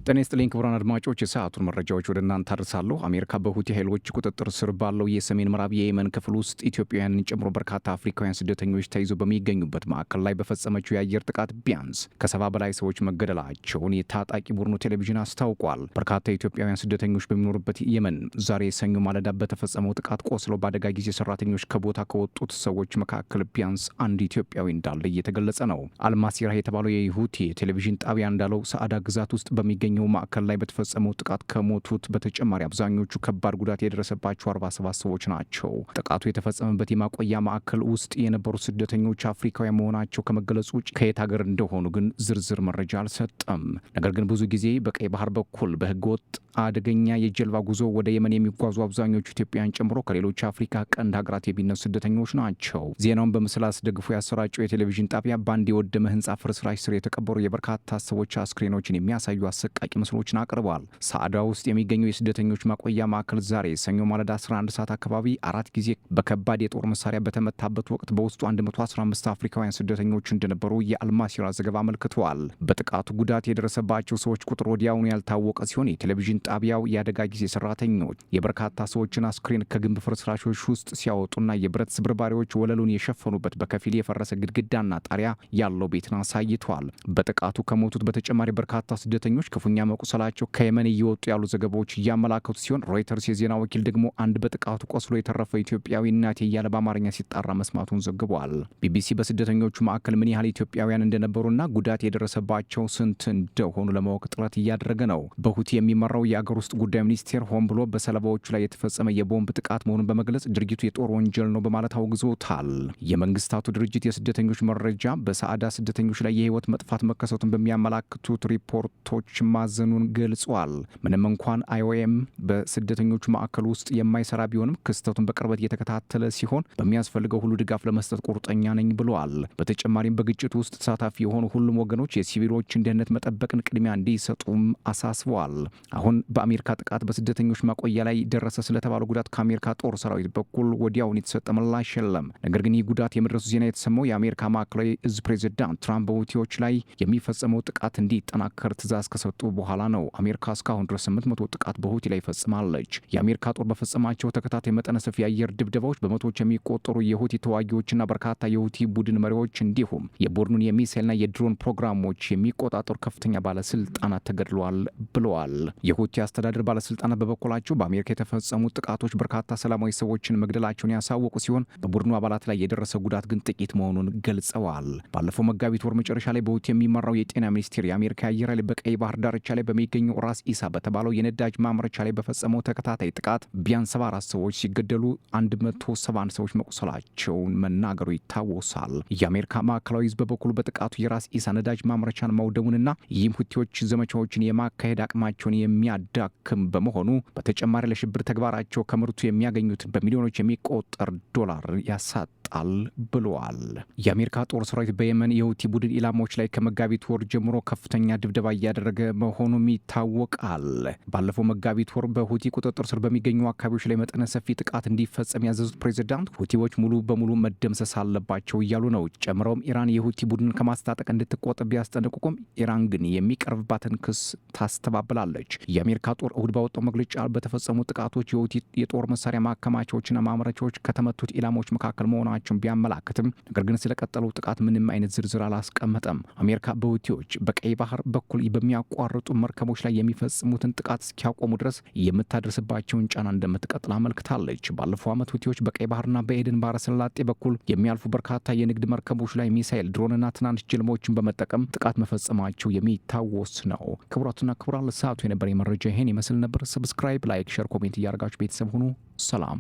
ጤና ይስጥልኝ ክቡራን አድማጮች፣ የሰዓቱን መረጃዎች ወደ እናንተ አድርሳለሁ። አሜሪካ በሁቲ ኃይሎች ቁጥጥር ስር ባለው የሰሜን ምዕራብ የየመን ክፍል ውስጥ ኢትዮጵያውያንን ጨምሮ በርካታ አፍሪካውያን ስደተኞች ተይዘው በሚገኙበት ማዕከል ላይ በፈጸመችው የአየር ጥቃት ቢያንስ ከ70 በላይ ሰዎች መገደላቸውን የታጣቂ ቡድኑ ቴሌቪዥን አስታውቋል። በርካታ ኢትዮጵያውያን ስደተኞች በሚኖሩበት የመን ዛሬ ሰኞ ማለዳ በተፈጸመው ጥቃት ቆስለው በአደጋ ጊዜ ሰራተኞች ከቦታ ከወጡት ሰዎች መካከል ቢያንስ አንድ ኢትዮጵያዊ እንዳለ እየተገለጸ ነው። አልማሲራ የተባለው የሁቲ ቴሌቪዥን ጣቢያ እንዳለው ሰዓዳ ግዛት ውስጥ በሚገኝ ማዕከል ላይ በተፈጸመው ጥቃት ከሞቱት በተጨማሪ አብዛኞቹ ከባድ ጉዳት የደረሰባቸው 47 ሰዎች ናቸው። ጥቃቱ የተፈጸመበት የማቆያ ማዕከል ውስጥ የነበሩ ስደተኞች አፍሪካውያን መሆናቸው ከመገለጹ ውጭ ከየት ሀገር እንደሆኑ ግን ዝርዝር መረጃ አልሰጠም። ነገር ግን ብዙ ጊዜ በቀይ ባህር በኩል በህገወጥ አደገኛ የጀልባ ጉዞ ወደ የመን የሚጓዙ አብዛኞቹ ኢትዮጵያን ጨምሮ ከሌሎች አፍሪካ ቀንድ ሀገራት የሚነሱ ስደተኞች ናቸው። ዜናውን በምስል አስደግፎ ያሰራጨው የቴሌቪዥን ጣቢያ በአንድ የወደመ ህንፃ ፍርስራሽ ስር የተቀበሩ የበርካታ ሰዎች አስክሬኖችን የሚያሳዩ አሰቃቂ ምስሎችን አቅርበዋል። ሳዕዳ ውስጥ የሚገኘው የስደተኞች ማቆያ ማዕከል ዛሬ ሰኞ ማለዳ 11 ሰዓት አካባቢ 4 ጊዜ በከባድ የጦር መሳሪያ በተመታበት ወቅት በውስጡ 115 አፍሪካውያን ስደተኞች እንደነበሩ የአልማሲራ ዘገባ አመልክተዋል። በጥቃቱ ጉዳት የደረሰባቸው ሰዎች ቁጥር ወዲያውኑ ያልታወቀ ሲሆን የቴሌቪዥን ጣቢያው የአደጋ ጊዜ ሰራተኞች የበርካታ ሰዎችን አስክሬን ከግንብ ፍርስራሾች ውስጥ ሲያወጡና የብረት ስብርባሪዎች ወለሉን የሸፈኑበት በከፊል የፈረሰ ግድግዳና ጣሪያ ያለው ቤትን አሳይቷል። በጥቃቱ ከሞቱት በተጨማሪ በርካታ ስደተኞች ክፉኛ መቁሰላቸው ከየመን እየወጡ ያሉ ዘገባዎች እያመላከቱ ሲሆን ሮይተርስ የዜና ወኪል ደግሞ አንድ በጥቃቱ ቆስሎ የተረፈ ኢትዮጵያዊ እናቴ እያለ በአማርኛ ሲጣራ መስማቱን ዘግቧል። ቢቢሲ በስደተኞቹ ማዕከል ምን ያህል ኢትዮጵያውያን እንደነበሩና ጉዳት የደረሰባቸው ስንት እንደሆኑ ለማወቅ ጥረት እያደረገ ነው። በሁቲ የሚመራው የአገር ውስጥ ጉዳይ ሚኒስቴር ሆን ብሎ በሰለባዎቹ ላይ የተፈጸመ የቦምብ ጥቃት መሆኑን በመግለጽ ድርጊቱ የጦር ወንጀል ነው በማለት አውግዞታል። የመንግስታቱ ድርጅት የስደተኞች መረጃ በሳዕዳ ስደተኞች ላይ የህይወት መጥፋት መከሰቱን በሚያመላክቱት ሪፖርቶች ማዘኑን ገልጿል። ምንም እንኳን አይኦኤም በስደተኞቹ ማዕከል ውስጥ የማይሰራ ቢሆንም ክስተቱን በቅርበት እየተከታተለ ሲሆን በሚያስፈልገው ሁሉ ድጋፍ ለመስጠት ቁርጠኛ ነኝ ብሏል። በተጨማሪም በግጭቱ ውስጥ ተሳታፊ የሆኑ ሁሉም ወገኖች የሲቪሎችን ደህንነት መጠበቅን ቅድሚያ እንዲሰጡም አሳስበዋል። አሁን በአሜሪካ ጥቃት በስደተኞች ማቆያ ላይ ደረሰ ስለተባለው ጉዳት ከአሜሪካ ጦር ሰራዊት በኩል ወዲያውን የተሰጠ ምላሽ የለም። ነገር ግን ይህ ጉዳት የመድረሱ ዜና የተሰማው የአሜሪካ ማዕከላዊ እዝ ፕሬዚዳንት ትራምፕ በሁቲዎች ላይ የሚፈጸመው ጥቃት እንዲጠናከር ትዕዛዝ ከሰጡ በኋላ ነው። አሜሪካ እስካሁን ድረስ 800 ጥቃት በሁቲ ላይ ፈጽማለች። የአሜሪካ ጦር በፈጸማቸው ተከታታይ መጠነ ሰፊ የአየር ድብደባዎች በመቶዎች የሚቆጠሩ የሁቲ ተዋጊዎችና በርካታ የሁቲ ቡድን መሪዎች እንዲሁም የቡድኑን የሚሳይልና የድሮን ፕሮግራሞች የሚቆጣጠሩ ከፍተኛ ባለስልጣናት ተገድለዋል ብለዋል። የሁቲ አስተዳደር ባለስልጣናት በበኩላቸው በአሜሪካ የተፈጸሙ ጥቃቶች በርካታ ሰላማዊ ሰዎችን መግደላቸውን ያሳወቁ ሲሆን በቡድኑ አባላት ላይ የደረሰ ጉዳት ግን ጥቂት መሆኑን ገልጸዋል። ባለፈው መጋቢት ወር መጨረሻ ላይ በሁቲ የሚመራው የጤና ሚኒስቴር የአሜሪካ አየር ኃይል በቀይ ባህር ዳርቻ ላይ በሚገኘው ራስ ኢሳ በተባለው የነዳጅ ማምረቻ ላይ በፈጸመው ተከታታይ ጥቃት ቢያንስ 74 ሰዎች ሲገደሉ 171 ሰዎች መቁሰላቸውን መናገሩ ይታወሳል። የአሜሪካ ማዕከላዊ ህዝብ በበኩሉ በጥቃቱ የራስ ኢሳ ነዳጅ ማምረቻን ማውደሙንና ይህም ሁቲዎች ዘመቻዎችን የማካሄድ አቅማቸውን የሚያዳክም በመሆኑ በተጨማሪ ለሽብር ተግባራቸው ከምርቱ የሚያገኙት በሚሊዮኖች የሚቆጠር ዶላር ያሳጣል ብለዋል። የአሜሪካ ጦር ሰራዊት በየመን የሁቲ ቡድን ኢላማዎች ላይ ከመጋቢት ወር ጀምሮ ከፍተኛ ድብደባ እያደረገ መሆኑም ይታወቃል። ባለፈው መጋቢት ወር በሁቲ ቁጥጥር ስር በሚገኙ አካባቢዎች ላይ መጠነ ሰፊ ጥቃት እንዲፈጸም ያዘዙት ፕሬዚዳንት ሁቲዎች ሙሉ በሙሉ መደምሰስ አለባቸው እያሉ ነው። ጨምረውም ኢራን የሁቲ ቡድን ከማስታጠቅ እንድትቆጠብ ቢያስጠነቅቁም ኢራን ግን የሚቀርብባትን ክስ ታስተባብላለች። የአሜሪካ ጦር እሁድ ባወጣው መግለጫ በተፈጸሙ ጥቃቶች የሁቲ የጦር መሳሪያ ማከማቻዎችና ማምረቻዎች ከተመቱት ኢላማዎች መካከል መሆናቸውን ቢያመላክትም ነገር ግን ስለቀጠለው ጥቃት ምንም አይነት ዝርዝር አላስቀመጠም። አሜሪካ በሁቲዎች በቀይ ባህር በኩል በሚያቋርጡ መርከቦች ላይ የሚፈጽሙትን ጥቃት እስኪያቆሙ ድረስ የምታደርስባቸውን ጫና እንደምትቀጥል አመልክታለች። ባለፈው ዓመት ሁቲዎች በቀይ ባህርና በኤደን ባህረ ሰላጤ በኩል የሚያልፉ በርካታ የንግድ መርከቦች ላይ ሚሳኤል፣ ድሮንና ትናንሽ ጀልባዎችን በመጠቀም ጥቃት መፈጸማቸው የሚታወስ ነው። ክቡራትና ክቡራን ለሰዓቱ የነበረ መረጃ ይሄን ይመስል ነበር። ሰብስክራይብ፣ ላይክ፣ ሼር፣ ኮሜንት እያደረጋችሁ ቤተሰብ ሁኑ። ሰላም።